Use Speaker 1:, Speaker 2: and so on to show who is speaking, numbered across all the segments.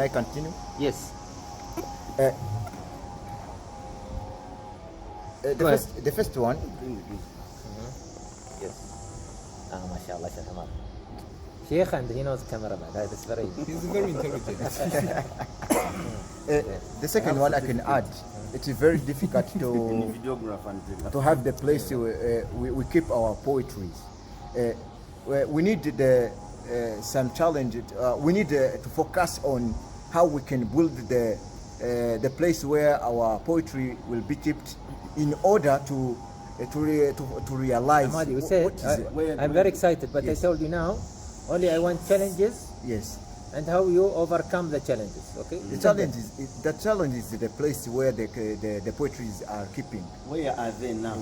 Speaker 1: can I continue?
Speaker 2: Yes.
Speaker 1: The first one.
Speaker 2: Yes. MashaAllah, Sheikh Amar. Sheikh, and he knows camera man. That's very.
Speaker 3: He's very intelligent.
Speaker 1: The second one I can add. It is very difficult to have the place we keep our poetries. We need some challenge. We need to focus on how we can build the place where our poetry will be kept in order to realize.
Speaker 2: Ahmadi, we said, I'm very excited, but
Speaker 1: yes.
Speaker 2: I told you now, only I want challenges.
Speaker 1: Yes.
Speaker 2: And how you overcome the challenges, okay?
Speaker 1: The challenge is the place where the poetries are keeping.
Speaker 4: Where are they now?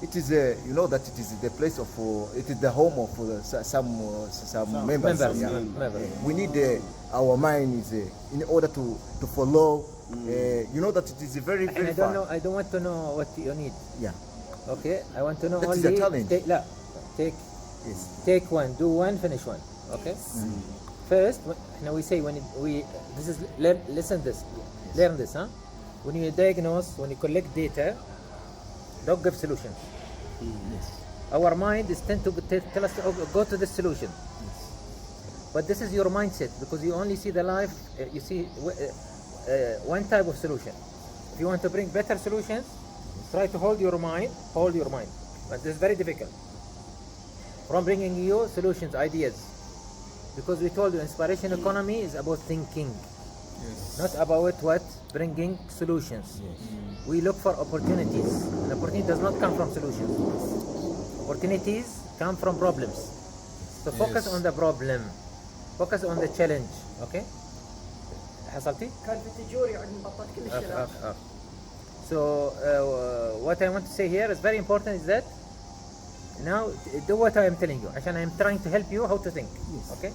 Speaker 1: It is you know that it is the place of it is the home of some members. We need our mind is in order to follow. You know that it is very
Speaker 2: And
Speaker 1: very
Speaker 2: I don't know. I don't want to know what you need.
Speaker 1: Yeah.
Speaker 2: Okay. I want to know
Speaker 1: That
Speaker 2: only.
Speaker 1: is a challenge.
Speaker 2: Take one, do one, finish one. Okay. First, now we say this is listen this, learn this, huh? When you diagnose, when you collect data, don't give solutions.
Speaker 1: Yes.
Speaker 2: Our mind is tend to tell us to go to the solution.
Speaker 1: Yes.
Speaker 2: But this is your mindset because you only see the life. You see one type of solution. If you want to bring better solutions, try to hold your mind. Hold your mind. But this is very difficult. From bringing you solutions, ideas. Because we told you inspiration economy is about thinking,
Speaker 3: Yes.
Speaker 2: not about what bringing solutions.
Speaker 1: Yes.
Speaker 2: We look for opportunities, and opportunity does not come from solutions. Opportunities come from problems. So focus
Speaker 3: Yes.
Speaker 2: on the problem, focus on the challenge. Okay? حصلتي؟
Speaker 5: كان في تجوري عند مبطل كل الشباب.
Speaker 2: So what I want to say here is very important is that now do what I am telling you عشان I am trying to help you how to think.
Speaker 1: Yes.
Speaker 2: Okay?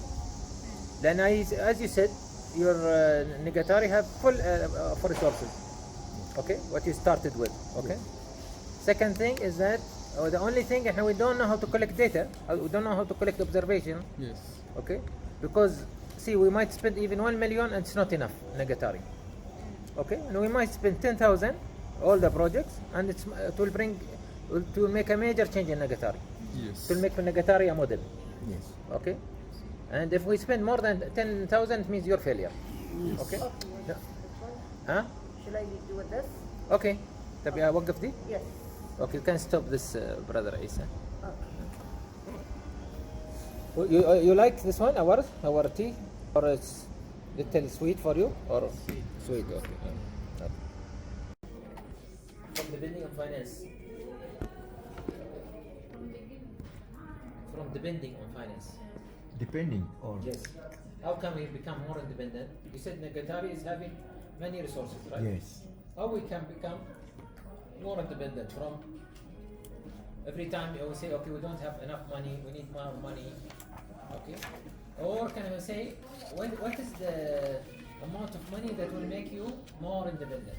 Speaker 2: Then as you said, your Nyagatare have full for resources. Okay? What you started with. Okay? Second thing is that the only thing we don't know how to collect data. We don't know how to collect observation.
Speaker 3: Yes.
Speaker 2: Okay? Because see, we might spend even 1 million and it's not enough Nyagatare. Okay? And we might spend 10,000 all the projects and it will make a major change in Nyagatare.
Speaker 3: Yes.
Speaker 2: It will make Nyagatare a model.
Speaker 1: Yes.
Speaker 2: Okay? And if we spend more than 10,000 it means your failure. Okay? No. Huh?
Speaker 5: Should I do with this?
Speaker 2: Okay. تبي أوقف دي?
Speaker 5: Yes.
Speaker 2: Okay, you can stop this brother Isa.
Speaker 5: Okay.
Speaker 2: You like this one, our tea? Or it's little sweet for you? Or sweet, okay. From the building of finance. From depending on finance.
Speaker 1: Depending on.
Speaker 2: Yes. How can we become more independent? You said Nyagatare is having many resources, right?
Speaker 1: Yes.
Speaker 2: How we can become more independent from every time we say, okay, we don't have enough money, we need more money, okay? Or can we say, what is the amount of money that will make you more independent?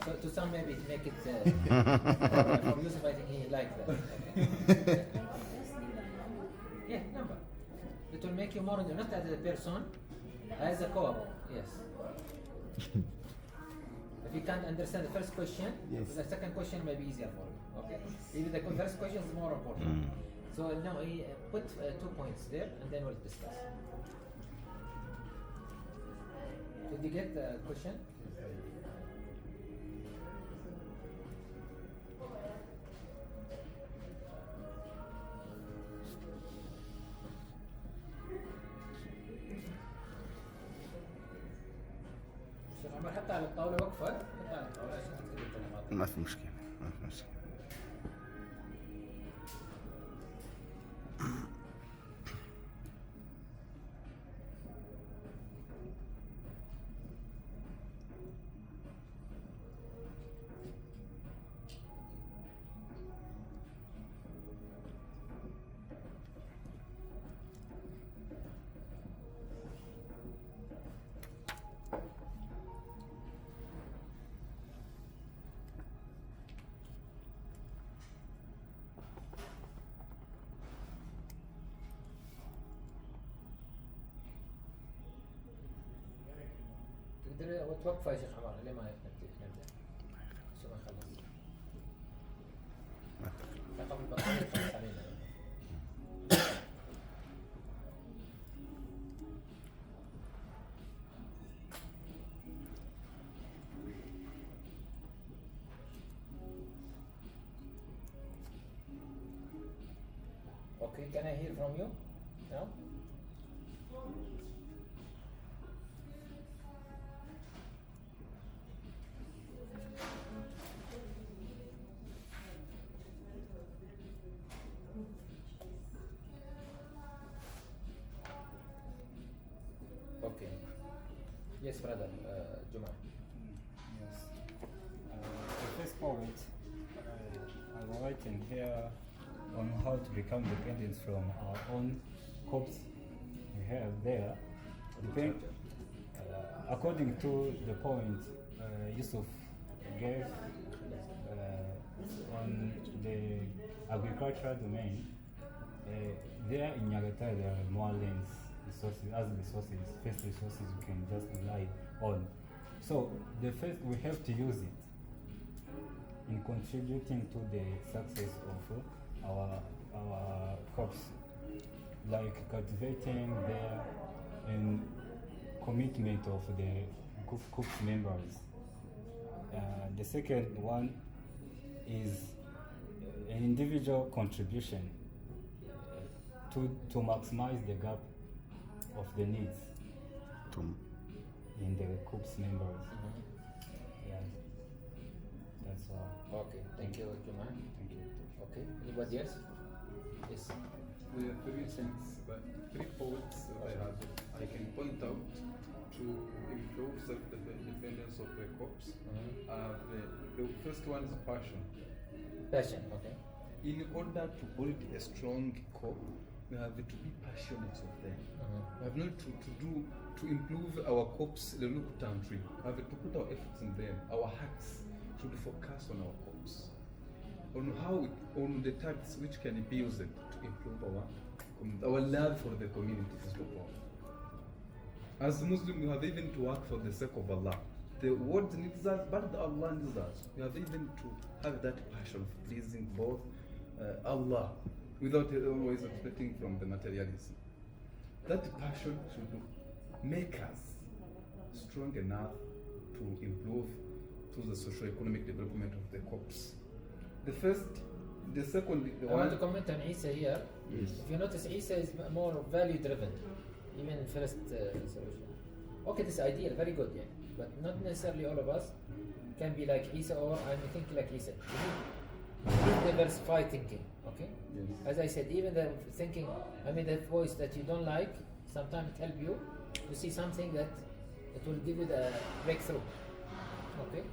Speaker 2: So to some maybe make it, for Yusuf I think he liked that. Yeah, number. It will make you more independent, not as a person, as a co-op, yes. If you can't understand the first question,
Speaker 1: yes.
Speaker 2: The second question may be easier for you. Okay? Even the first question is more important. So now put 2 points there and then we'll discuss. Did you get the question? حتى على الطاولة وقفة حتى على الطاولة عشان تكتب الكلمات.
Speaker 4: ما في مشكلة. ما في مشكلة.
Speaker 2: وتوقفوا يا شيخ عمر ليه ما نبدا شو ما نخلص قبل البطارية تخلص علينا. Okay, can I hear from you now? Okay. Yes, brother, Juma.
Speaker 6: Yes. The first point I'm writing here on how to become dependent from our own hopes we have there. According to the point Yusuf gave on the agricultural domain, there in Nyagatare there are more lands, resources, first resources you can just rely on. So the first we have to use it in contributing to the success of our crops, like cultivating there and commitment of the COOPS members. The second one is an individual contribution to maximize the gap of the needs in the COOPS members. Yeah, that's all.
Speaker 2: Okay, thank you, Juma.
Speaker 6: Thank you.
Speaker 2: Okay, anybody else? Yes.
Speaker 3: There are three things, but 3 points that I can point out to improve self-dependence of the crops. The first one is passion.
Speaker 2: Passion, okay.
Speaker 3: In order to build a strong crop, we have to be passionate of them. We have not to improve our crops reluctantly. We have to put our efforts in them. Our hearts should focus on our crops, on the tasks which can be used to improve our love for the community. First of all, as Muslims, we have even to work for the sake of Allah. The world needs us, but Allah needs us. We have even to have that passion of pleasing both Allah without always expecting from the materialism. That passion should make us strong enough to improve to the socio-economic development of the crops. The second,
Speaker 2: I want to comment on Isa here.
Speaker 3: Yes.
Speaker 2: If you notice, Isa is more value driven, even in first solution. Okay, this ideal, very good, yeah. But not necessarily all of us can be like Isa or I'm thinking like Isa. You need diversified thinking, okay?
Speaker 3: Yes.
Speaker 2: As I said, even the thinking, the voice that you don't like, sometimes it helps you to see something that it will give you the breakthrough, okay?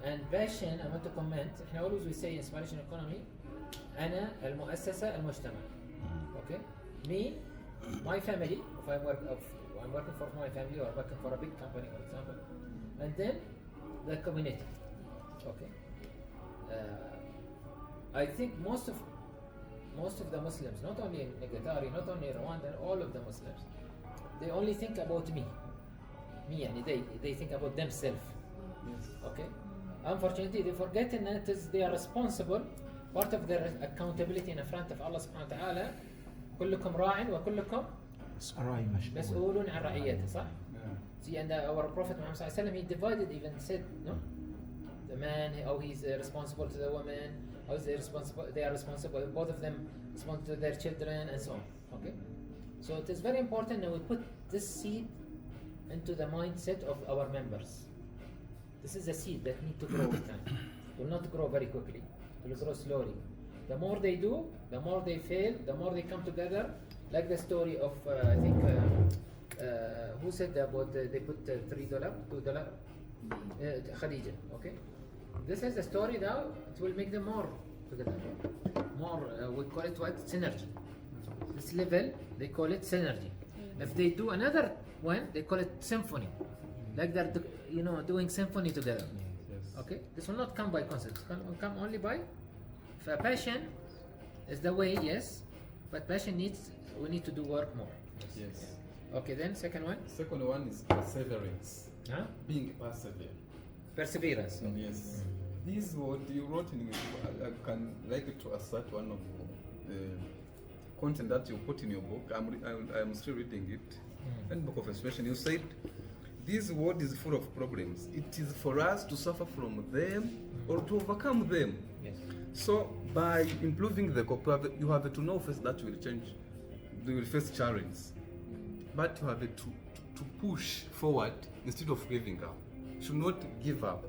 Speaker 2: And passion, I want to comment, احنا always we say inspiration economy, أنا المؤسسة المجتمع, okay? Me, my family, if I'm working for my family or working for a big company, for example, and then the community, okay? I think most of the Muslims, not only in Nyagatare, not only in Rwanda, all of the Muslims, they only think about me, and they think about themselves.
Speaker 3: Yes.
Speaker 2: Okay. Unfortunately, they forget that they are responsible. Part of their accountability in front of Allah subhanahu wa ta'ala. كلكم راع وكلكم مسؤول عن رعيته. صح? See, and our Prophet Muhammad sallallahu alaihi wasallam, he divided, even said, no, the man, how he's responsible to the woman, how they are responsible, both of them responsible to their children, and so on. Okay. So it is very important that we put this seed into the mindset of our members. This is a seed that needs to grow with time. It will not grow very quickly. It will grow slowly. The more they do, the more they fail, the more they come together. Like the story of, I think, who said about they put $3, $2? Khadija, okay? This is the story now, it will make them more together. More, we call it what? Synergy. This level, they call it synergy. If they do another one, they call it symphony. Like they're doing symphony together.
Speaker 6: Yes.
Speaker 2: Okay? This will not come by concept. It will come only by passion is the way, yes, but passion we need to do work more.
Speaker 3: Yes.
Speaker 2: Okay, then second one?
Speaker 3: Second one is perseverance.
Speaker 2: Huh?
Speaker 3: Being perseverant.
Speaker 2: Perseverance. Okay.
Speaker 3: Yes. This word you wrote in, I can like to assert one of the content that you put in your book. I'm still reading it. And book of expression, you said, this world is full of problems. It is for us to suffer from them or to overcome them.
Speaker 2: Yes.
Speaker 3: So by improving the cop, you have to know first that will change. They will face challenges. But you have to push forward instead of giving up. You should not give up.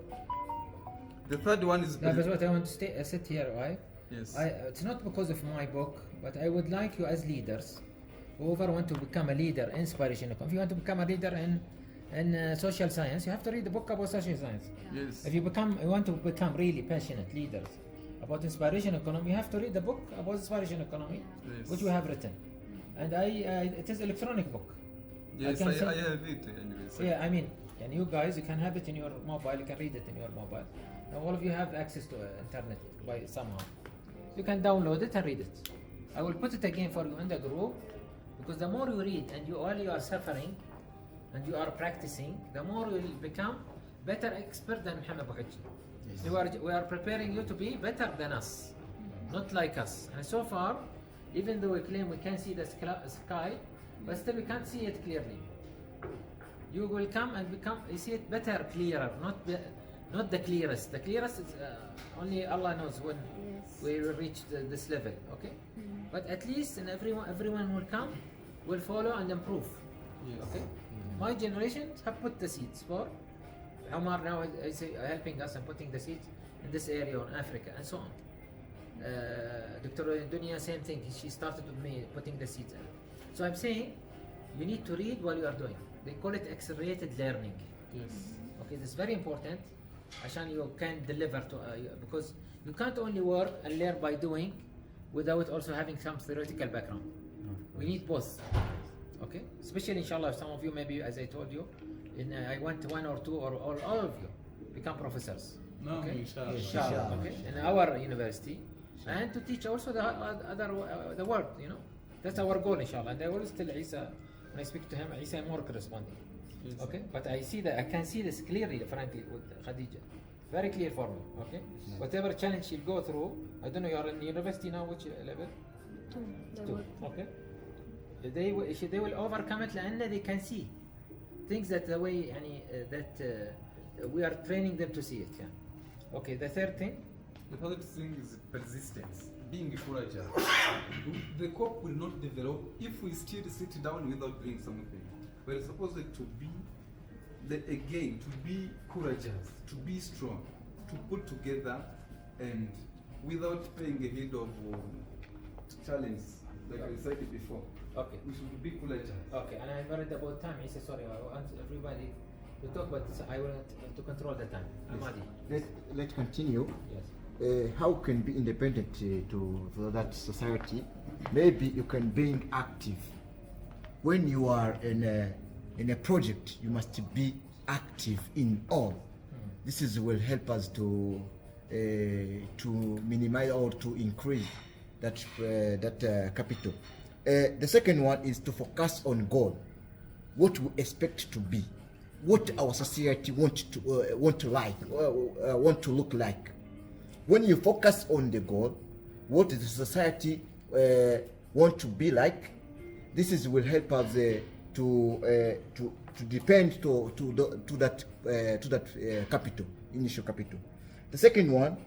Speaker 3: The third one is...
Speaker 2: No, but what I want to sit here, right?
Speaker 3: Yes.
Speaker 2: It's not because of my book, but I would like you as leaders, whoever want to become a leader, inspiration. If you want to become a leader in social science, you have to read the book about social science.
Speaker 3: Yes.
Speaker 2: If you want to become really passionate leaders about inspiration economy, you have to read the book about inspiration economy,
Speaker 3: Yes.
Speaker 2: which we have written. And it is electronic book.
Speaker 3: Yes,
Speaker 2: can
Speaker 3: I
Speaker 2: send-
Speaker 3: have it anyway. So
Speaker 2: Yeah, I mean, and you guys, you can have it in your mobile, you can read it in your mobile. Now all of you have access to internet by somehow. You can download it and read it. I will put it again for you in the group, because the more you read and you are suffering and you are practicing, the more you will become better expert than Muhammad Bukhaji. We are preparing you to be better than us, not like us. And so far, even though we claim we can see the sky, but still we can't see it clearly. You will come and you see it better, clearer, not the clearest. The clearest is only Allah knows when we will reach this level, okay? But at least, and everyone will come, will follow and improve.
Speaker 3: Yes.
Speaker 2: Okay? My generation have put the seeds for Omar now is helping us and putting the seeds in this area on Africa and so on. Dr. Dunya, same thing. She started with me putting the seeds in. So I'm saying you need to read while you are doing. They call it accelerated learning.
Speaker 3: yes.
Speaker 2: Okay, this is very important. عشان you can deliver to because you can't only work and learn by doing without also having some theoretical background. We need both. Okay, especially inshallah, some of you maybe, as I told you, I want one or two or all of you become professors.
Speaker 3: No,
Speaker 2: Okay?
Speaker 3: inshallah.
Speaker 2: Inshallah. Okay, in our university, and to teach also the other the world. You know, that's our goal, inshallah. And I always tell Isa when I speak to him, Isa more corresponding.
Speaker 3: Yes.
Speaker 2: Okay, but I can see this clearly, frankly, with Khadija. Very clear for me. Okay, whatever challenge she'll go through, I don't know. You're in university now, which level? Two. Okay. They will overcome it لأن they can see things that the way يعني, that we are training them to see it. Yeah. Okay. The third thing.
Speaker 3: The third thing is persistence, being courageous. The cop will not develop if we still sit down without doing something. We're supposed to be, to be courageous, to be strong, to put together, and without paying ahead of challenge, like I said before.
Speaker 2: Okay.
Speaker 3: We should be courageous.
Speaker 2: Okay. And I'm worried about time. Isa, sorry. I want everybody to talk about this. I want to control the time. Amadi.
Speaker 1: Let's continue.
Speaker 2: Yes.
Speaker 1: How can be independent to that society? Maybe you can be active. When you are in a project, you must be active in all. This will help us to minimize or to increase that capital. The second one is to focus on goal. What we expect to be, what our society want to look like. When you focus on the goal, what the society want to be like, this will help us to depend to that capital, initial capital. The second one,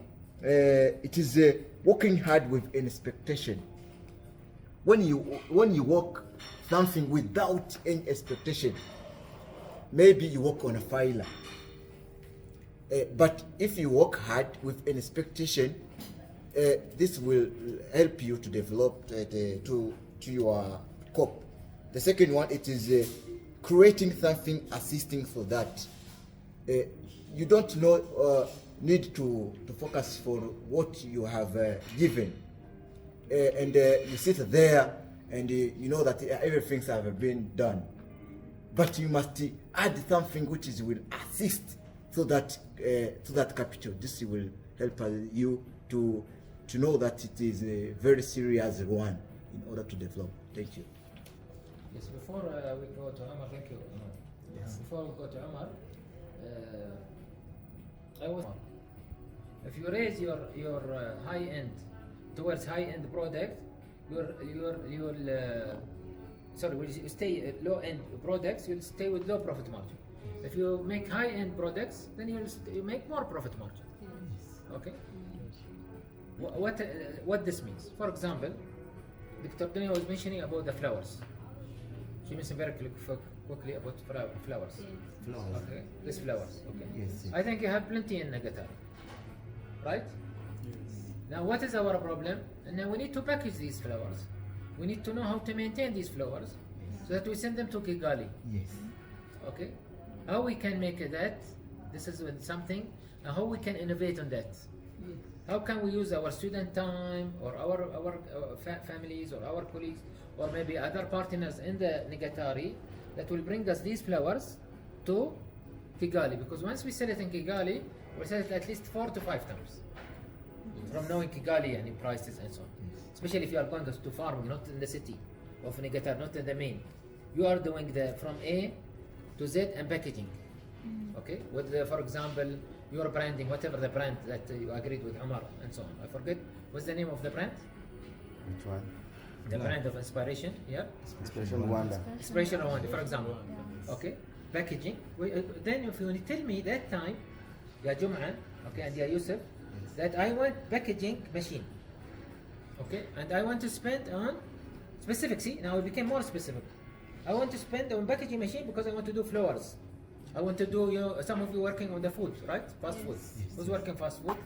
Speaker 1: it is working hard with an expectation. When you work something without any expectation, maybe you work on a failure. But if you work hard with an expectation, this will help you to develop to your scope. The second one, it is creating something, assisting for that. You don't need to focus for what you have given, and you sit there and you know that everything has been done, but you must add something which will assist so that capital. This will help you to know that it is a very serious one in order to develop. Thank you.
Speaker 2: Yes, before we go to Omar, thank you. Omar.
Speaker 1: Yes.
Speaker 2: Before we go to Omar, I was. If you raise your high end towards high end product, you'll sorry, will you stay low end products, you'll stay with low profit margin. If you make high end products, then you make more profit margin. Okay. What this means? For example, Dr. Dunya was mentioning about the flowers. She mentioned very quickly about flowers.
Speaker 1: Flowers.
Speaker 2: Okay, these flowers. Okay.
Speaker 1: Yes.
Speaker 2: I think you have plenty in Nyagatare, right? Now, what is our problem? And now we need to package these flowers. We need to know how to maintain these flowers, so that we send them to Kigali.
Speaker 1: Yes.
Speaker 2: Okay. How we can make that? This is something. And how we can innovate on that? How can we use our student time, or our families, or our colleagues, or maybe other partners in the Nyagatare that will bring us these flowers to Kigali? Because once we sell it in Kigali, we'll sell it at least 4 to 5 times. From knowing Kigali and prices and so on. Especially if you are going to farming, not in the city of Nyagatare, not in the main. You are doing the from A to Z and packaging. Okay? With for example, your branding, whatever the brand that you agreed with Omar and so on. I forget, what's the name of the brand?
Speaker 1: Which one?
Speaker 2: The brand of inspiration, yeah?
Speaker 1: Inspiration Rwanda.
Speaker 2: Inspiration Rwanda, for example. Okay? Packaging. Then if you tell me that time, Ya Jum'an, okay, and Ya Yusuf, that I want packaging machine. Okay? And I want to spend on specific, see, now it became more specific. I want to spend on packaging machine because I want to do flowers. I want to do, some of you working on the food, right? Fast food. Who's working fast food?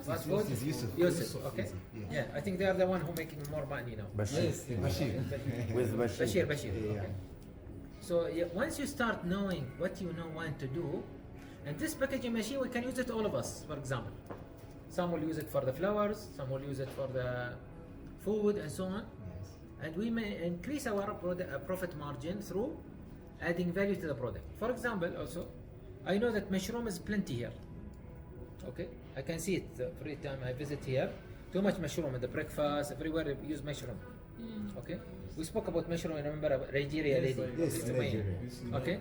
Speaker 2: Fast food?
Speaker 1: Is Yusuf.
Speaker 2: Yusuf, okay. Yeah, I think they are the one who making more money now.
Speaker 1: Bashir. With Bashir.
Speaker 2: Bashir. Okay. So once you start knowing what you want to do, and this packaging machine, we can use it all of us, for example. Some will use it for the flowers, some will use it for the food and so on. And we may increase our profit margin through adding value to the product. For example, also, I know that mushroom is plenty here. Okay, I can see it every time I visit here. Too much mushroom in the breakfast, everywhere we use mushroom. Okay, we spoke about mushroom. I remember a Nigeria lady.
Speaker 1: Yes, Nigeria.
Speaker 2: Okay,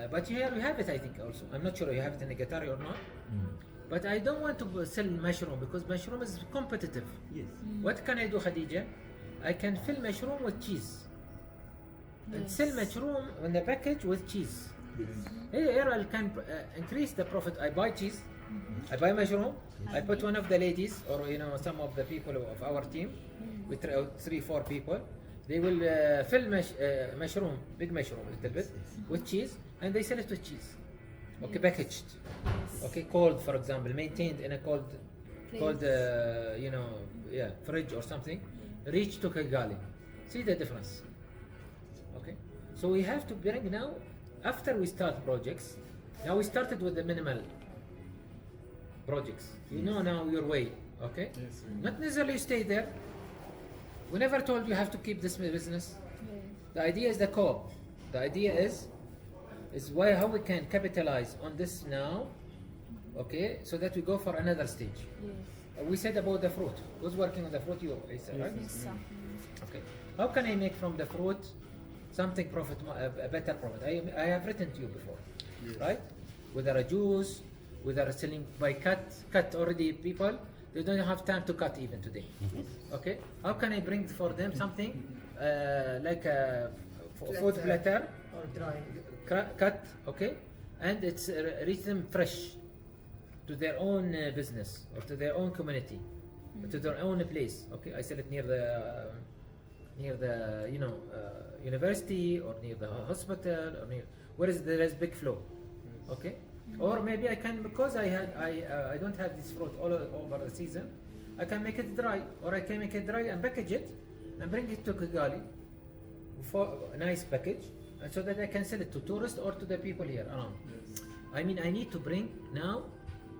Speaker 2: but here we have it. I think also. I'm not sure you have it in Nyagatare or not. But I don't want to sell mushroom because mushroom is competitive.
Speaker 1: Yes.
Speaker 2: What can I do, Khadija? I can fill mushroom with cheese. And sell mushroom in the package with cheese. Here I can increase the profit. I buy cheese, I buy mushroom, I put one of the ladies or some of the people of our team, with 3-4 people, they will fill mushroom, big mushroom a little bit, with cheese, and they sell it with cheese. Okay, packaged. Okay, cold, for example, maintained in a cold, fridge or something, reach to Kigali. See the difference. Okay, so we have to bring now, after we start projects, now we started with the minimal projects. You know now your way, okay?
Speaker 3: Yes.
Speaker 2: Not necessarily stay there. We never told you have to keep this business. The idea is the co-op. The idea is how we can capitalize on this now, okay, so that we go for another stage. We said about the fruit. Who's working on the fruit? You, Isa, right?
Speaker 5: Yes, sir.
Speaker 2: Okay. How can I make from the fruit something a better profit? I have written to you before, right? Whether a juice, whether selling by cut already people, they don't have time to cut even today. Okay. How can I bring for them something like a food platter
Speaker 5: Or dry.
Speaker 2: cut, okay, and it's reach them fresh to their own business or to their own community, to their own place. Okay, I sell it near the university or near the hospital or near where there is big flow. Okay, or maybe I can, because I don't have this fruit all over the season, I can make it dry, or I can make it dry and package it and bring it to Kigali for a nice package, and so that I can sell it to tourists or to the people here around. I mean, I need to bring now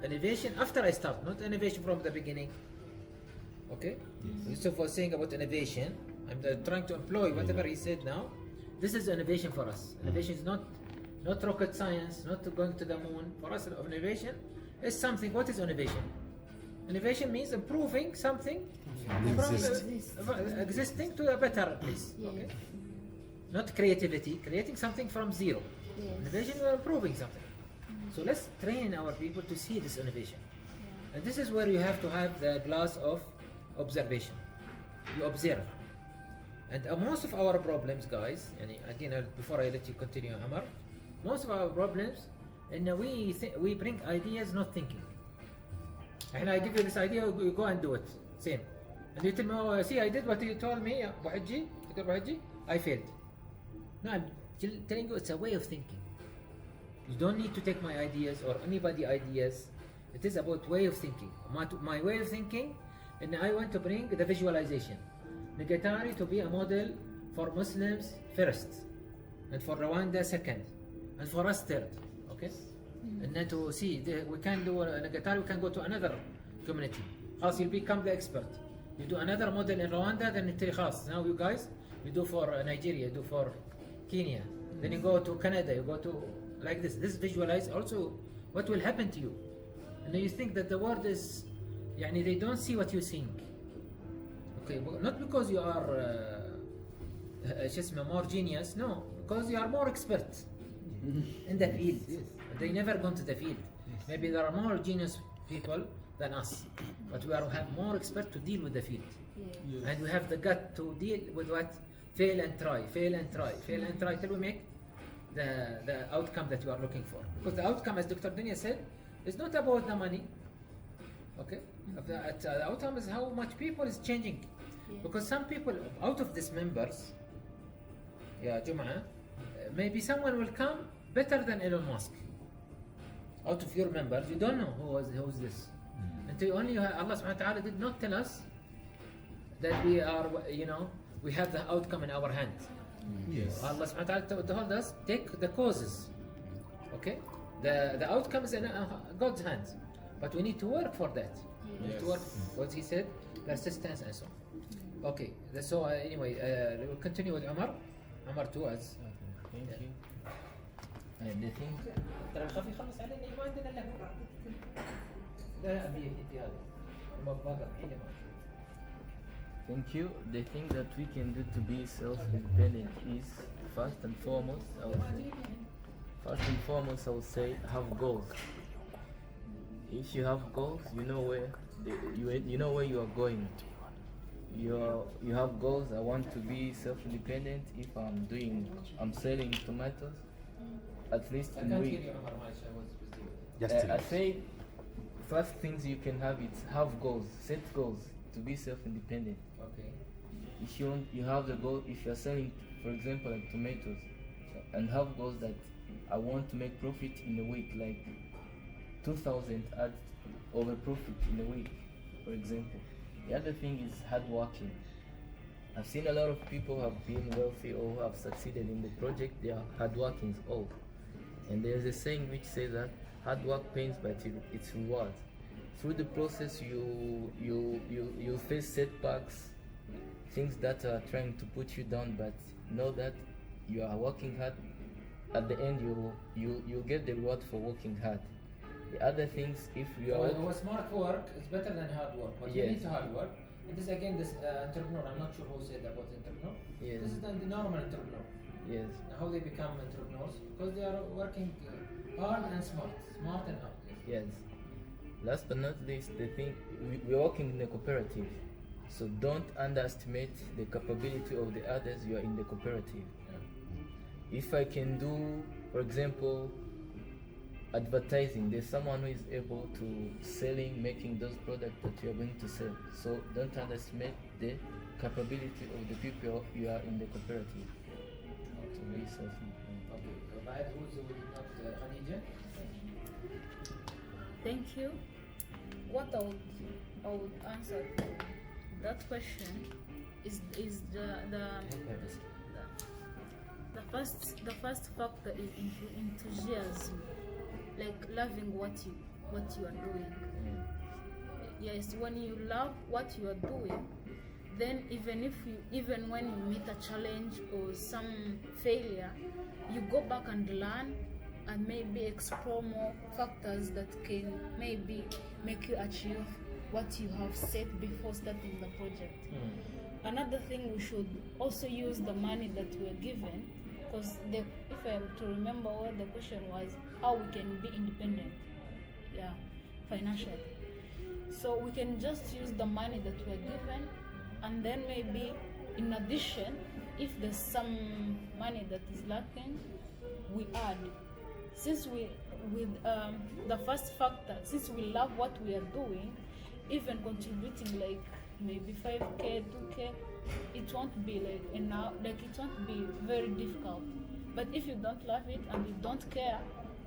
Speaker 2: innovation after I start, not innovation from the beginning. Okay? Yusuf was saying about innovation. I'm trying to employ whatever he said now. This is innovation for us. Innovation is not rocket science, not going to the moon. For us, innovation is something. What is innovation? Innovation means improving something from existing to a better place. Okay? Not creativity, creating something from zero. Innovation, we're improving something. So let's train our people to see this innovation. And this is where you have to have the glass of observation. You observe. And most of our problems, guys, and again, before I let you continue, Amar, most of our problems, and we bring ideas not thinking. And I give you this idea, you go and do it. Same. And you tell me, oh, see, I did what you told me, Dr. Bahaji, I failed. No, I'm telling you it's a way of thinking. You don't need to take my ideas or anybody's ideas. It is about way of thinking. My way of thinking, and I want to bring the visualization. Nyagatare to be a model for Muslims first, and for Rwanda second, and for us third. Okay? And then to see, we can do Nyagatare, we can go to another community. You'll become the expert. You do another model in Rwanda, then it now you guys, you do for Nigeria, you do for Kenya. Then you go to Canada, you go to like this. This visualize also what will happen to you. And then you think that the world is, they don't see what you think. Okay, not because you are more genius, no, because you are more expert in the field. They never gone to the field. Maybe there are more genius people than us, but we have more expert to deal with the field. And we have the gut to deal with what? Fail and try, fail and try, fail and try till we make the outcome that you are looking for. Because the outcome, as Dr. Dunya said, is not about the money. Okay? The outcome is how much people is changing. Because some people out of these members, Jum'ah, maybe someone will come better than Elon Musk. Out of your members, you don't know who's this. Until only Allah subhanahu wa ta'ala did not tell us that we are, we have the outcome in our hand.
Speaker 3: Yes.
Speaker 2: Allah subhanahu wa ta'ala told us, take the causes. Okay? The outcome is in God's hands. But we need to work for that. We need to work, what he said, persistence and so on. Okay, so anyway, we'll continue with Umar. Umar too as.
Speaker 7: Thank you. And the thing. Thank you. The thing that we can do to be self-independent is first and foremost, I would say, have goals. If you have goals, you know where you are going. You have goals. I want to be self-independent. If I'm selling tomatoes, at least in a week. I say, first things you can have is have goals. Set goals to be self-independent.
Speaker 2: Okay.
Speaker 7: If you have the goal. If you're selling, for example, like tomatoes, and have goals that I want to make profit in a week, like 2,000 add over profit in a week, for example. The other thing is hard working. I've seen a lot of people who have been wealthy or who have succeeded in the project. They are hard working all. And there's a saying which says that hard work pains, but it's rewards. Through the process, you face setbacks, things that are trying to put you down, but know that you are working hard. At the end, you get the reward for working hard. The other things, if you are
Speaker 2: smart work is better than hard work, but you need hard work. And this again, this entrepreneur. I'm not sure who said about entrepreneur.
Speaker 7: Yes.
Speaker 2: This is the normal entrepreneur.
Speaker 7: Yes.
Speaker 2: How they become entrepreneurs? Because they are working hard and smart and hard.
Speaker 7: Yes. Last but not least, the thing, we're working in a cooperative, so don't underestimate the capability of the others you are in the cooperative. If I can do, for example, advertising, there's someone who is able to making those products that you are going to sell. So don't underestimate the capability of the people you are in the cooperative to be self-employed.
Speaker 8: Thank you. What I would answer to that question is the first factor is enthusiasm, like loving what you are doing. Yes, when you love what you are doing, then even when you meet a challenge or some failure, you go back and learn and maybe explore more factors that can maybe make you achieve what you have set before starting the project. Another thing, we should also use the money that we are given, because if I am to remember well, the question was how we can be independent, financially. So we can just use the money that we are given, and then maybe in addition, if there's some money that is lacking, we add. Since the first factor, since we love what we are doing, even contributing like maybe 5K, 2K, it won't be like enough, like it won't be very difficult. But if you don't love it and you don't care,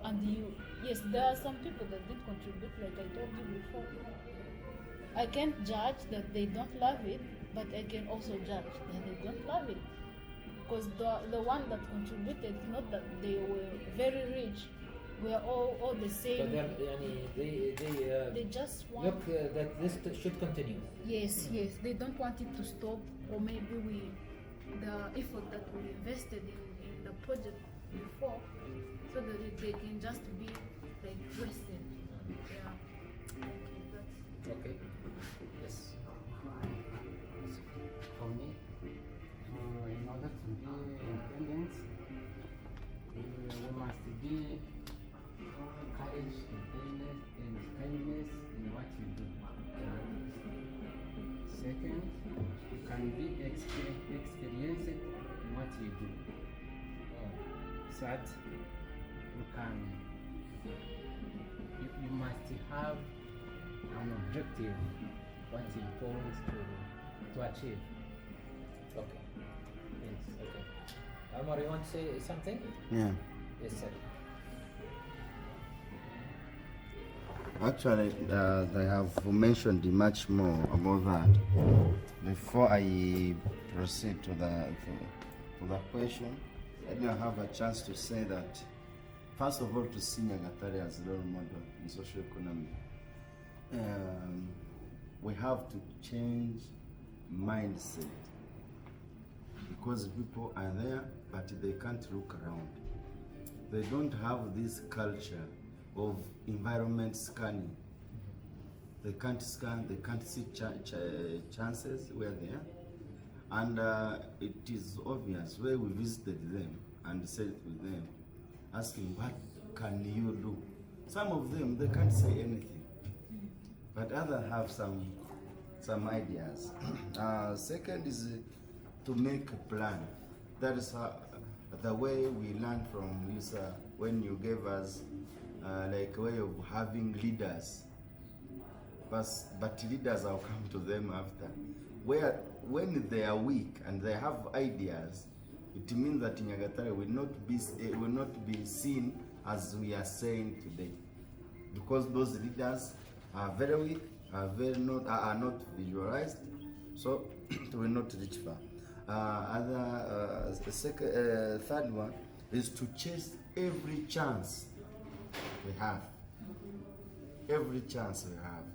Speaker 8: and yes, there are some people that did contribute, like I told you before. I can't judge that they don't love it, but I can also judge that they don't love it. Because the one that contributed, not that they were very rich, we are all the same.
Speaker 2: But
Speaker 8: They just want
Speaker 2: look that this should continue.
Speaker 8: Yes, they don't want it to stop, or maybe the effort that we invested in the project before, so that they can just be like wasted.
Speaker 2: Okay. Yes.
Speaker 6: For me, in order to be independent, we must be courage and kindness in what you do. Second, you can be experienced in what you do. Third, you must have an objective, what you want to achieve.
Speaker 2: Okay.
Speaker 6: Yes.
Speaker 2: Okay. Amar, you want to say something?
Speaker 4: Yeah.
Speaker 2: Yes, sir.
Speaker 4: Actually, they have mentioned much more about that. Before I proceed to the question, let me have a chance to say that, first of all, to see Nyagatare as a role model in social economy. We have to change mindset, because people are there, but they can't look around. They don't have this culture of environment scanning. They can't scan, they can't see chances where they are. And it is obvious where we visited them and said with them, asking, what can you do? Some of them, they can't say anything, but others have some ideas. Second is to make a plan. That is the way we learned from you, sir, when you gave us like a way of having leaders. But leaders, I'll come to them after. When they are weak and they have ideas, it means that Nyagatare will not be seen as we are saying today, because those leaders are very weak, are not visualized, so it will not reach far. Third one is to chase every chance we have. Every chance we have.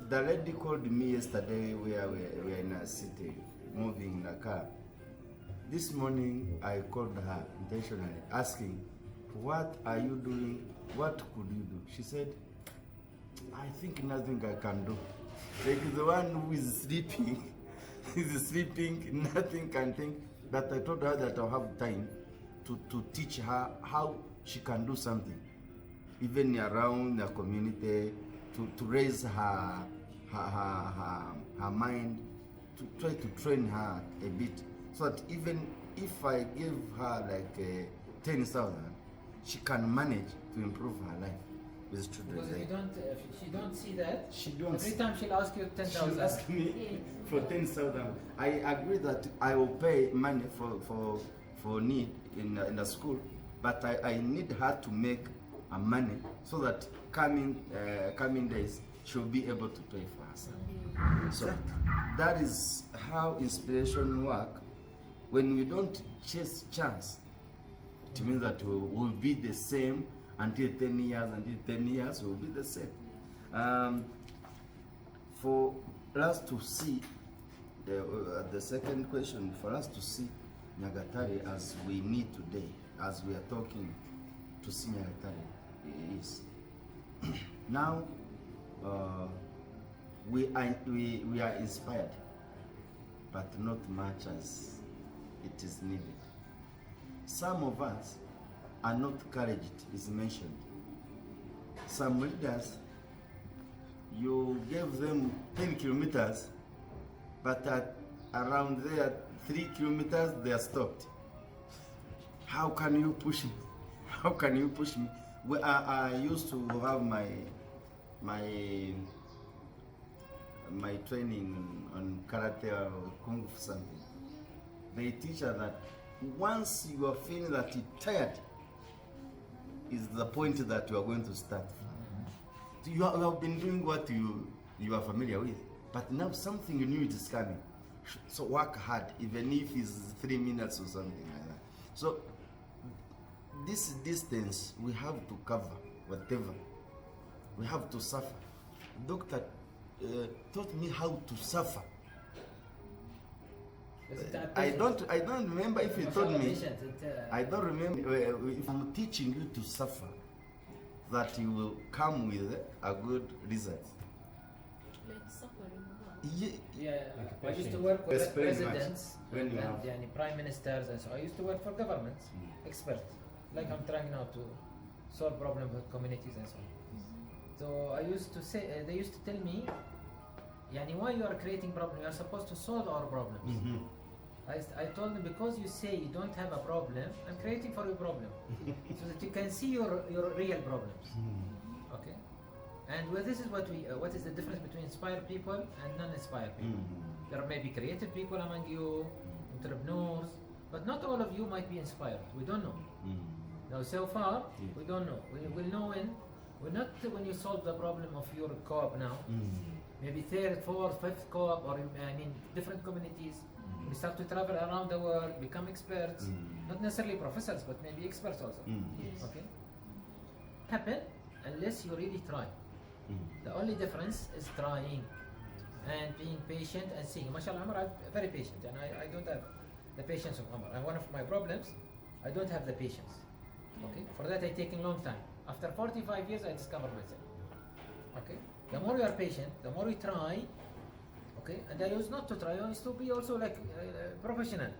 Speaker 4: The lady called me yesterday. We are in a city, moving in a car. This morning I called her intentionally, asking, what are you doing? What could you do? She said, I think nothing I can do. Like the one who is sleeping, nothing can think. But I told her that I'll have time to teach her how she can do something, even around the community, to raise her mind, to try to train her a bit, so that even if I give her like 10,000, she can manage to improve her life with children.
Speaker 2: Because if she don't see that,
Speaker 4: she don't.
Speaker 2: Every time she'll ask you 10,000.
Speaker 4: She'll ask me for 10,000. I agree that I will pay money for need in the school, but I need her to make a money so that coming days she'll be able to pay for herself. So that is how inspiration works. When we don't chase chance, it means that we will be the same until 10 years. Until 10 years, we will be the same. For us to see, the second question, for us to see Nyagatare as we need today, as we are talking to see Nyagatare is, now we are inspired, but not much as it is needed. Some of us are not encouraged, is mentioned. Some leaders, you gave them 10 kilometers, but at around there 3 kilometers they are stopped. How can you push me? How can you push me? I used to have my training on karate or kung fu something. They teach us that once you are feeling that you're tired, is the point that you are going to start. You have been doing what you are familiar with, but now something new is coming. So work hard, even if it's 3 minutes or something like that. So this distance we have to cover, whatever. We have to suffer. Doctor taught me how to suffer. I don't remember if he told me. I don't remember if I'm teaching you to suffer, that you will come with a good result.
Speaker 8: Like suffering.
Speaker 2: Yeah, I used to work with
Speaker 4: Explain much.
Speaker 2: presidents
Speaker 4: When you have-
Speaker 2: and prime ministers, and so I used to work for governments, experts. Like I'm trying now to solve problems with communities and so on. So I used to say, they used to tell me, yani, why you are creating problem? You are supposed to solve our problems. I told them, because you say you don't have a problem, I'm creating for you problem, so that you can see your real problems. Okay. And well, this is what is the difference between inspired people and non-inspired people. There may be creative people among you, entrepreneurs, but not all of you might be inspired. We don't know. Now, so far, we don't know. We'll know not when you solve the problem of your co-op now. Maybe third, fourth, fifth co-op, or different communities. We start to travel around the world, become experts, not necessarily professors, but maybe experts also. Okay. Happen unless you really try. The only difference is trying and being patient and seeing. MashaAllah, Amar, I'm very patient, and I don't have the patience of Amar. And one of my problems, I don't have the patience. Okay, for that I taken long time. After 45 years, I discovered myself. Okay, the more you are patient, the more you try. Okay, and I used not to try. I used to be also like professional,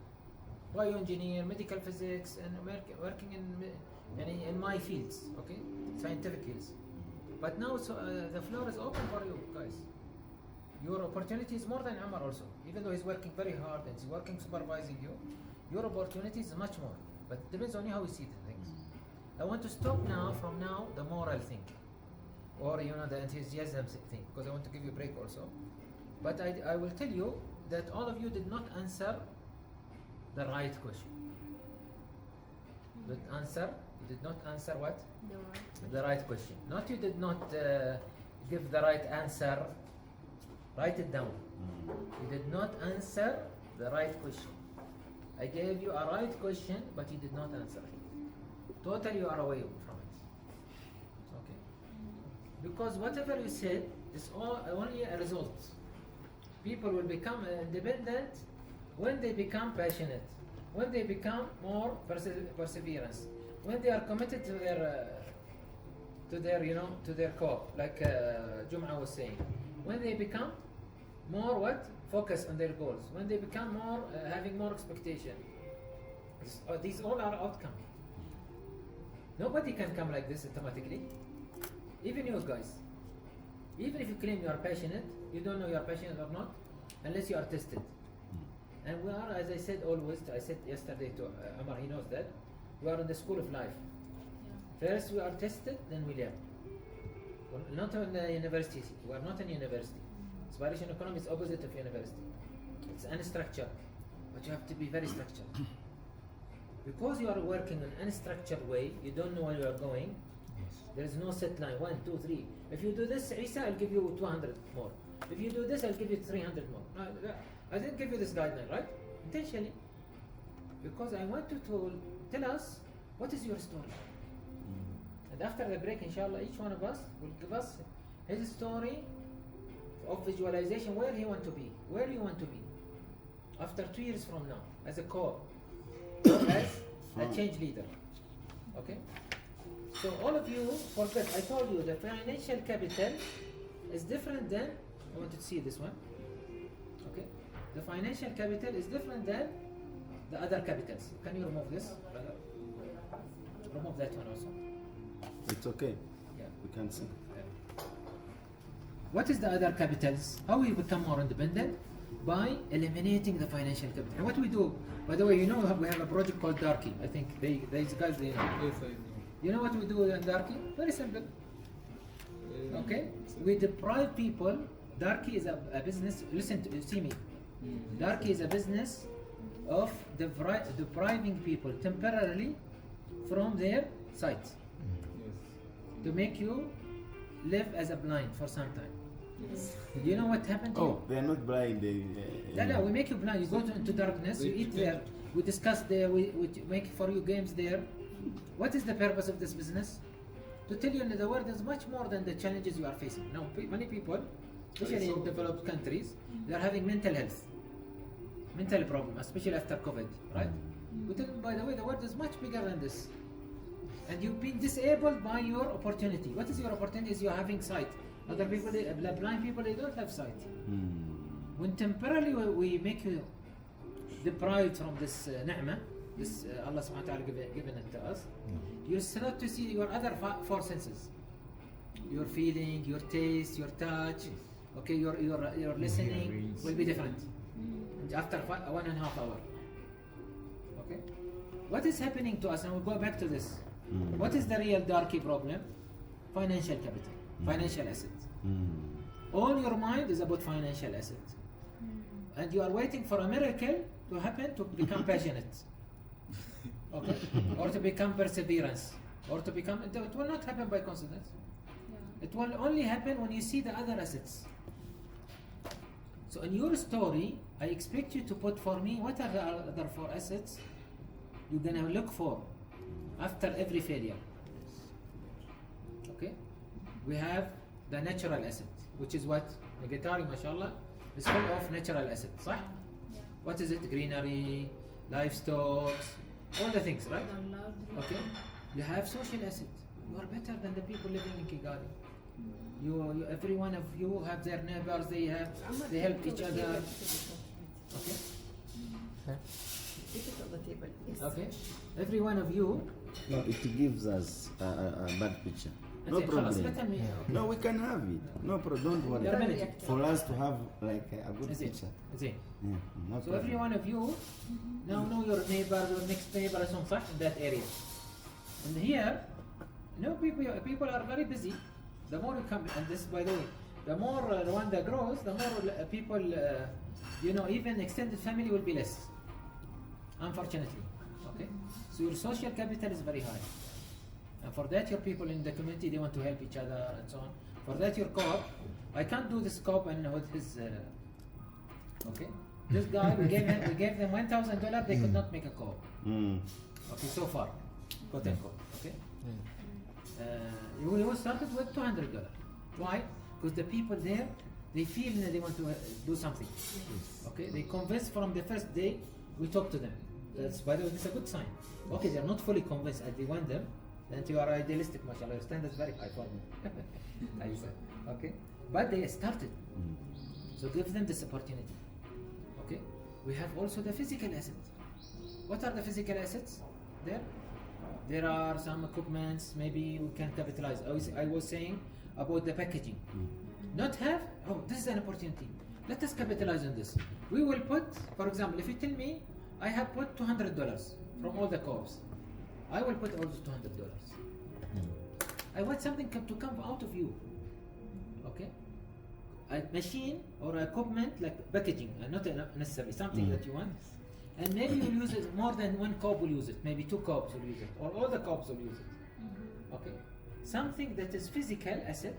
Speaker 2: bioengineer, medical physics, and working in my fields. Okay, scientific fields. But now the floor is open for you guys. Your opportunity is more than Amar also. Even though he's working very hard and he's working supervising you, your opportunity is much more. But it depends on you how you see the things. I want to stop now, from now, the moral thinking. Or the enthusiasm thing, because I want to give you a break also. But I will tell you that all of you did not answer the right question. You did not answer what? The right question. Not you did not give the right answer. Write it down. You did not answer the right question. I gave you a right question, but you did not answer it. Totally you are away from it. Okay. Because whatever you said is only a result. People will become independent when they become passionate, when they become more perseverance, when they are committed to their core, like Jum'a was saying. When they become more focus on their goals, when they become more having more expectation. These all are outcomes. Nobody can come like this automatically. Even you guys. Even if you claim you are passionate, you don't know you are passionate or not unless you are tested. And we are, as I said always, I said yesterday to Amar, he knows that, we are in the school of life. First we are tested, then we learn. We're not in the university. We are not in university. Inspiration economy is opposite of university. It's unstructured, but you have to be very structured. Because you are working in an unstructured way, you don't know where you are going. There is no set line, 1, 2, 3. If you do this, Isa, I'll give you 200 more. If you do this, I'll give you 300 more. I didn't give you this guideline, right? Intentionally. Because I want you to tell us, what is your story? And after the break, inshallah, each one of us will give us his story of visualization, where he want to be, where you want to be. After 2 years from now, as a co-op, or as a change leader. Okay? So all of you forget, I told you the financial capital is different than, I want to see this one. Okay, the financial capital is different than the other capitals. Can you remove this, brother? Remove that one also.
Speaker 4: It's okay.
Speaker 2: Yeah.
Speaker 4: We can see.
Speaker 2: What is the other capitals? How we become more independent? By eliminating the financial capital. And what we do, by the way, you know we have a project called Darky. I think these guys, they know.
Speaker 3: Yes, I know.
Speaker 2: You know what we do in Darky? Very simple. Okay? We deprive people. Darky is a business. Listen to see me. Darky is a business of depriving people temporarily from their sight
Speaker 3: Yes.
Speaker 2: to make you live as a blind for some time. You know what happened to you?
Speaker 4: Oh, they are not blind.
Speaker 2: No, we make you blind. You go into darkness, you eat there, we discuss there, we make for you games there. What is the purpose of this business? To tell you that the world is much more than the challenges you are facing. Now, many people, especially in developed countries, they are having mental health, mental problem, especially after COVID, right? We tell them, by the way, the world is much bigger than this. And you've been disabled by your opportunity. What is your opportunity? Is you're having sight. Other people, blind people, they don't have sight. When temporarily we make you deprived from this ni'mah, this Allah subhanahu wa ta'ala given it to us, you start to see your other four senses. Your feeling, your taste, your touch, okay, your listening will be different. And after 1.5 hours. Okay? What is happening to us, and we'll go back to this. What is the real Darky problem? Financial capital, financial asset. All your mind is about financial asset. And you are waiting for a miracle to happen to become passionate. Okay? Or to become perseverance. Or to become, it will not happen by coincidence. It will only happen when you see the other assets. So in your story, I expect you to put for me what are the other 4 assets you're gonna look for after every failure. Okay? We have the natural asset, which is what? Nyagatare, mashallah, is full of natural assets, صح? What is it? Greenery, livestock, all the things, right? Okay? You have social asset. You are better than the people living in Kigali. You every one of you have their neighbors, they help each other. Okay? Okay? Every one of you.
Speaker 4: No, it gives us a bad picture. No problem. No, we can have it. No problem. Don't worry. For us to have like a good picture.
Speaker 2: Is it?
Speaker 4: Yeah, no
Speaker 2: So
Speaker 4: problem.
Speaker 2: every one of you now know your neighbor, your next neighbor, and so on, in that area. And here, people are very busy. The more you come, and this, by the way, the more Rwanda grows, the more people, even extended family will be less. Unfortunately, okay. So your social capital is very high, and for that your people in the community, they want to help each other and so on. For that your co-op, I can't do this co-op and with his, okay. This guy, we gave them $1,000. They could not make a co-op. Okay, so far, quote unquote. Okay. We started with $200. Why? Because the people there, they feel that they want to do something. Okay, they convinced from the first day we talked to them. That's, by the way, it's a good sign. Okay, they're not fully convinced as they want them, then you are idealistic, mashallah. Your standards very high for me. I said, okay, but they started. So give them this opportunity. Okay, we have also the physical assets. What are the physical assets there? There are some equipments, maybe we can capitalize. I was saying about the packaging. Not have, this is an opportunity. Let us capitalize on this. We will put, for example, if you tell me, I have put $200 from all the co-ops. I will put all those $200. I want something to come out of you. Okay? A machine or equipment like packaging, not necessarily something that you want. And maybe you'll use it, more than one co-op will use it, maybe 2 co-ops will use it, or all the co-ops will use it. Okay? Something that is physical asset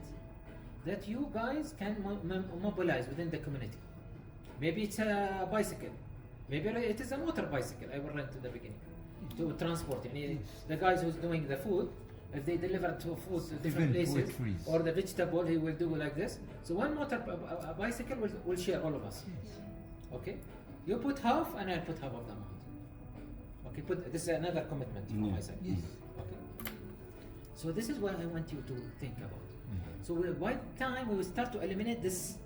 Speaker 2: that you guys can mobilize within the community. Maybe it's a bicycle. Maybe it is a motor bicycle I will rent in the beginning to transport. The guys who's doing the food, if they deliver to food to different places, or the vegetable, he will do like this. So one motor bicycle will share all of us. Okay? You put half and I'll put half of the amount. Okay, this is another commitment from my side. Okay. So this is what I want you to think about. So by the time we will start to eliminate this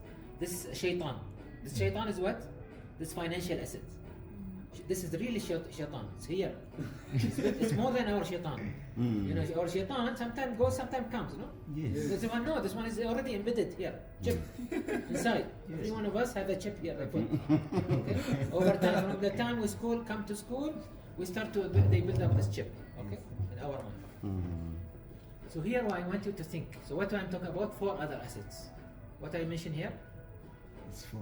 Speaker 2: shaitan. This shaitan is what? This financial asset. This is really shaitan. It's here. It's more than our shaitan. You know, our shaitan sometimes goes, sometimes comes. No.
Speaker 1: Yes.
Speaker 2: This one, no. This one is already embedded here. Chip inside. Every one of us have a chip here. Okay. Over time, from the time we come to school, we start to they build up this chip. Okay, in our mind. So here I want you to think. So what I'm talking about, 4 other assets. What I mentioned here?
Speaker 1: It's 4.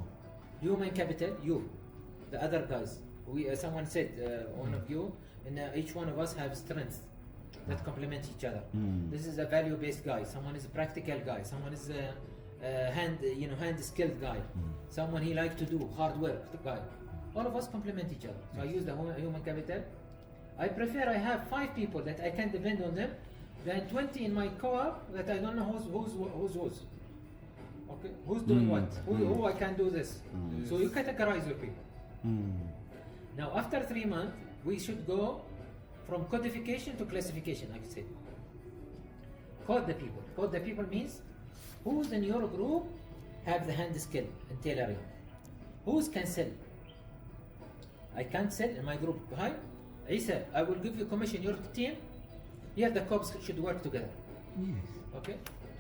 Speaker 2: Human capital, you, the other guys. Someone said, one of you, and each one of us have strengths that complement each other. This is a value-based guy. Someone is a practical guy. Someone is a hand-skilled guy. Someone he like to do hard work guy. All of us complement each other. So I use the human capital. I prefer I have 5 people that I can depend on them than 20 in my co-op that I don't know who's. Okay, who's doing what? Who I can do this? So you categorize your people. Now after 3 months, we should go from codification to classification, I could say. Code the people. Code the people means who's in your group have the hand skill and tailoring. Who's can sell? I can't sell in my group. Hi, Isa, I will give you commission, your team. Here the cops should work together.
Speaker 1: Yes.
Speaker 2: Okay?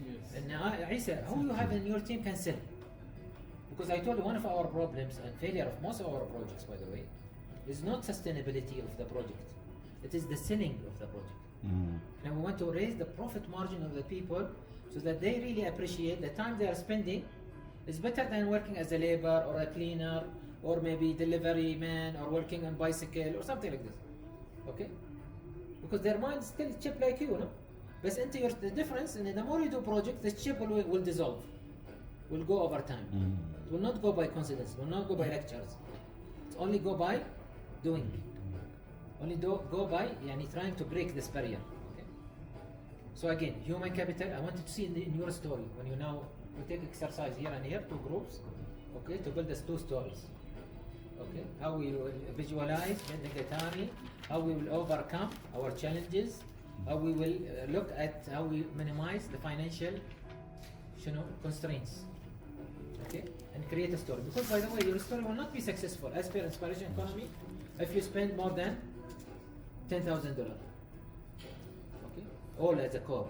Speaker 3: Yes.
Speaker 2: And now, Isa, who you have in your team can sell. Because I told you one of our problems and failure of most of our projects, by the way, is not sustainability of the project. It is the selling of the project. And we want to raise the profit margin of the people so that they really appreciate the time they are spending is better than working as a labor or a cleaner or maybe delivery man or working on bicycle or something like this. Okay? Because their mind is still chip like you, no? But the difference, and the more you do project, the chip will dissolve, will go over time. It will not go by coincidence, it will not go by lectures. It only go by doing. Only go by trying to break this barrier. Okay? So again, human capital, I wanted to see in your story, when we take exercise here and here, 2 groups, okay, to build us 2 stories. Okay, how we will visualize Nyagatare, how we will overcome our challenges, how we will look at how we minimize the financial constraints. Okay, and create a story. Because by the way, your story will not be successful as per Inspiration Economy if you spend more than $10,000. Okay, all as a core.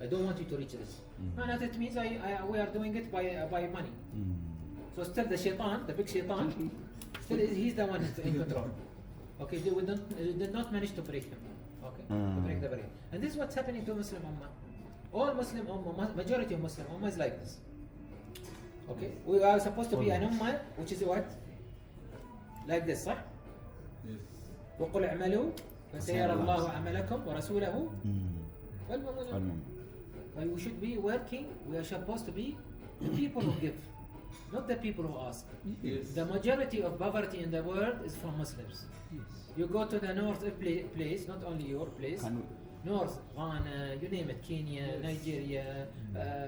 Speaker 2: I don't want you to reach this. No, that means we are doing it by money. So still the shaitan, the big shaitan, still he's the one in control. Okay, we did not manage to break him. Okay, to break the barrier. And this is what's happening to Muslim Ummah. All Muslim Ummah, majority of Muslim Ummah is like this. Okay, we are supposed to be an Ummah, which is what? Like this, صح?
Speaker 3: Yes.
Speaker 2: وقل اعملوا فسيرى الله عملكم ورسوله والمؤمنون. We should be working, we are supposed to be the people who give, not the people who ask.
Speaker 3: Yes.
Speaker 2: The majority of poverty in the world is from Muslims.
Speaker 1: Yes.
Speaker 2: You go to the north place, not only your place, north, Ghana, you name it, Kenya, Nigeria,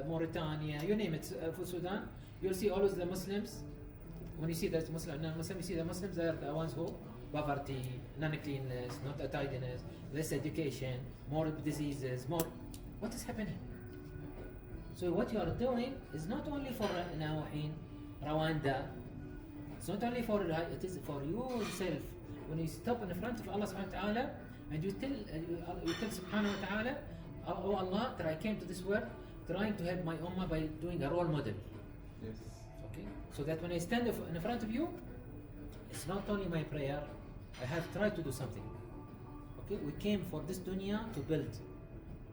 Speaker 2: Mauritania, you name it, for Sudan, you'll see always the Muslims. When you see the Muslim, non-Muslim, you see the Muslims are the ones who poverty, non-cleanness, not a tidiness, less education, more diseases, more. What is happening? So what you are doing is not only for now in Rwanda, it's not only for it is for yourself. When you stop in front of Allah subhanahu wa ta'ala and you tell subhanahu wa ta'ala, oh Allah, that I came to this world trying to help my ummah by doing a role model.
Speaker 3: Yes.
Speaker 2: Okay? So that when I stand in front of you, it's not only my prayer, I have tried to do something. Okay? We came for this dunya to build.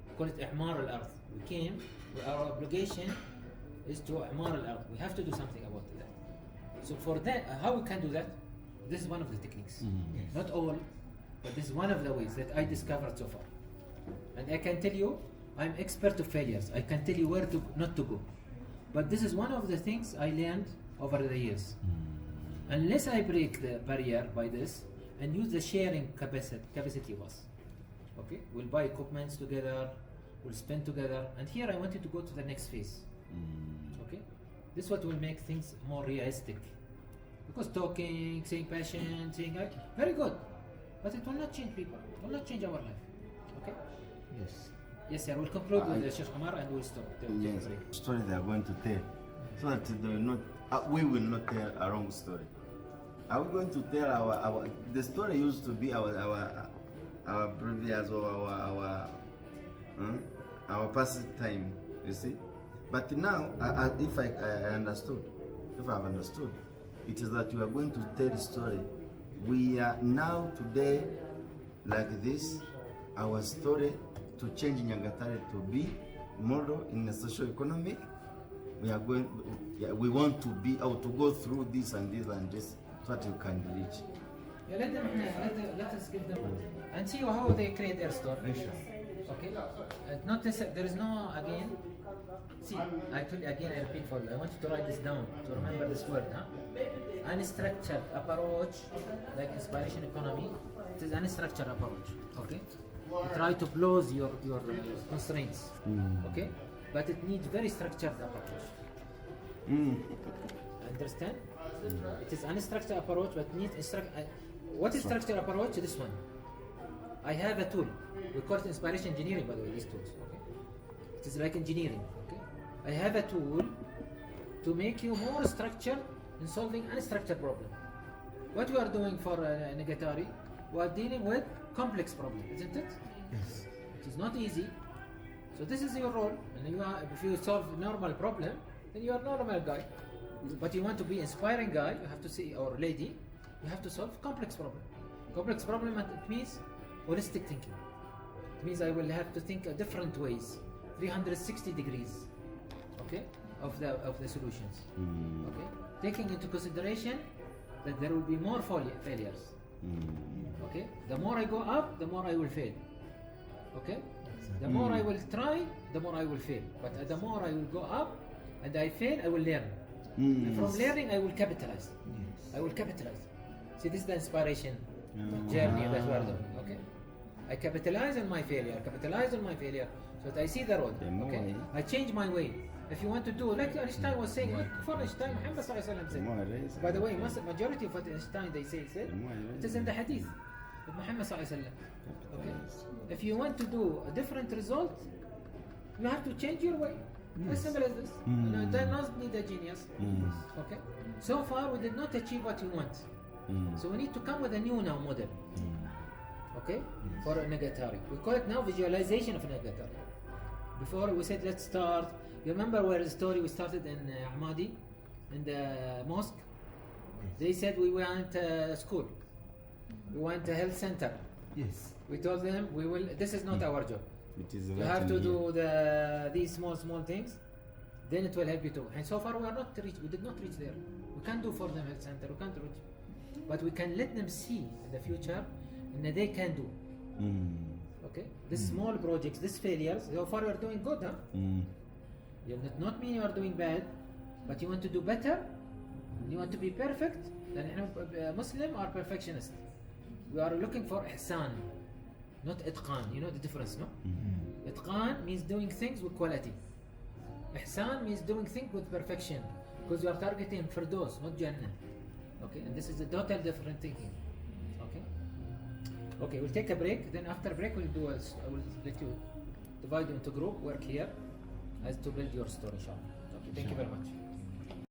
Speaker 2: We call it i'mar al-ard. We came, our obligation is to i'mar al-ard. We have to do something about that. So for that, how we can do that? This is one of the techniques. Not all, but this is one of the ways that I discovered so far. And I can tell you, I'm expert of failures. I can tell you where to not to go. But this is one of the things I learned over the years. Unless I break the barrier by this and use the sharing capacity of us. Okay? We'll buy equipments together, we'll spend together, and here I want you to go to the next phase. Okay? This is what will make things more realistic. Because talking, saying passion, saying very good, but it will not change people. It will not change our life. Okay?
Speaker 1: Yes.
Speaker 2: Yes, sir. We'll conclude with the Sheikh Omar and we'll stop.
Speaker 4: Yes, story they are going to tell, so that they will not, we will not tell a wrong story. Are we going to tell our the story used to be our previous or our past time, you see? But now, if I understood, if I have understood, it is that we are going to tell the story. We are now today like this, our story to change Nyagatare to be model in the social economic. We are going, we want to be able to go through this and this and this so that you can reach.
Speaker 2: Yeah, let us give them and see how they create their story. Okay? Not there is no, again, see, actually, again, I repeat for you, I want you to write this down, to remember this word, huh? Unstructured approach, like inspiration economy, it is unstructured approach, okay? You try to close your constraints, okay? But it needs very structured approach. Understand? It is unstructured approach, but needs what is structured approach? This one. I have a tool. We call it inspiration engineering, by the way, these tools. Okay? It is like engineering. Okay? I have a tool to make you more structured in solving unstructured problem. What we are doing for Nyagatare, we are dealing with complex problem, isn't it?
Speaker 4: Yes.
Speaker 2: It is not easy. So this is your role. And if you solve a normal problem, then you are a normal guy. But you want to be inspiring guy, you have to see, or lady, you have to solve complex problem. Complex problem, it means holistic thinking. It means I will have to think different ways, 360 degrees, okay, of the solutions. Okay, taking into consideration that there will be more failures. Okay, the more I go up, the more I will fail. Okay, the more I will try, the more I will fail. But the more I will go up and I fail, I will learn. And from learning, I will capitalize. I will capitalize. See, this is the inspiration journey that we are doing. Okay, I capitalize on my failure, so that I see the road. Okay, I change my way. If you want to do like Einstein was saying, like before Einstein, Muhammad sallallahu alaihi wasallam said. By the way, majority of what Einstein they said, it is in the hadith of Muhammad sallallahu alaihi wasallam. Okay, if you want to do a different result, you have to change your way. As simple as this. You does not need a genius. Okay. So far, we did not achieve what we want. So we need to come with a new now model. Okay. For Nyagatare, we call it now visualization of Nyagatare. Before we said let's start. You remember where the story we started in Ahmadi, in the mosque? They said we want a school, we want a health center.
Speaker 4: Yes.
Speaker 2: We told them we will. This is not our job.
Speaker 4: It is.
Speaker 2: You have to do these small things, then it will help you too. And so far we are not reach. We did not reach there. We can't do for them health center. We can't reach, but we can let them see in the future, and they can do. Okay, this small projects, this failures. So far we are doing good, huh? You not mean you are doing bad, but you want to do better. You want to be perfect. Then Muslim are perfectionist. We are looking for ihsan, not itqan. You know the difference, no? Itqan means doing things with quality. Ihsan means doing things with perfection, because you are targeting firdos, not Jannah. Okay, and this is a total different thinking. Okay. Okay, we'll take a break. Then after break, I will let you divide you into group. Work here as to build your story, inshallah. Okay, thank you very much.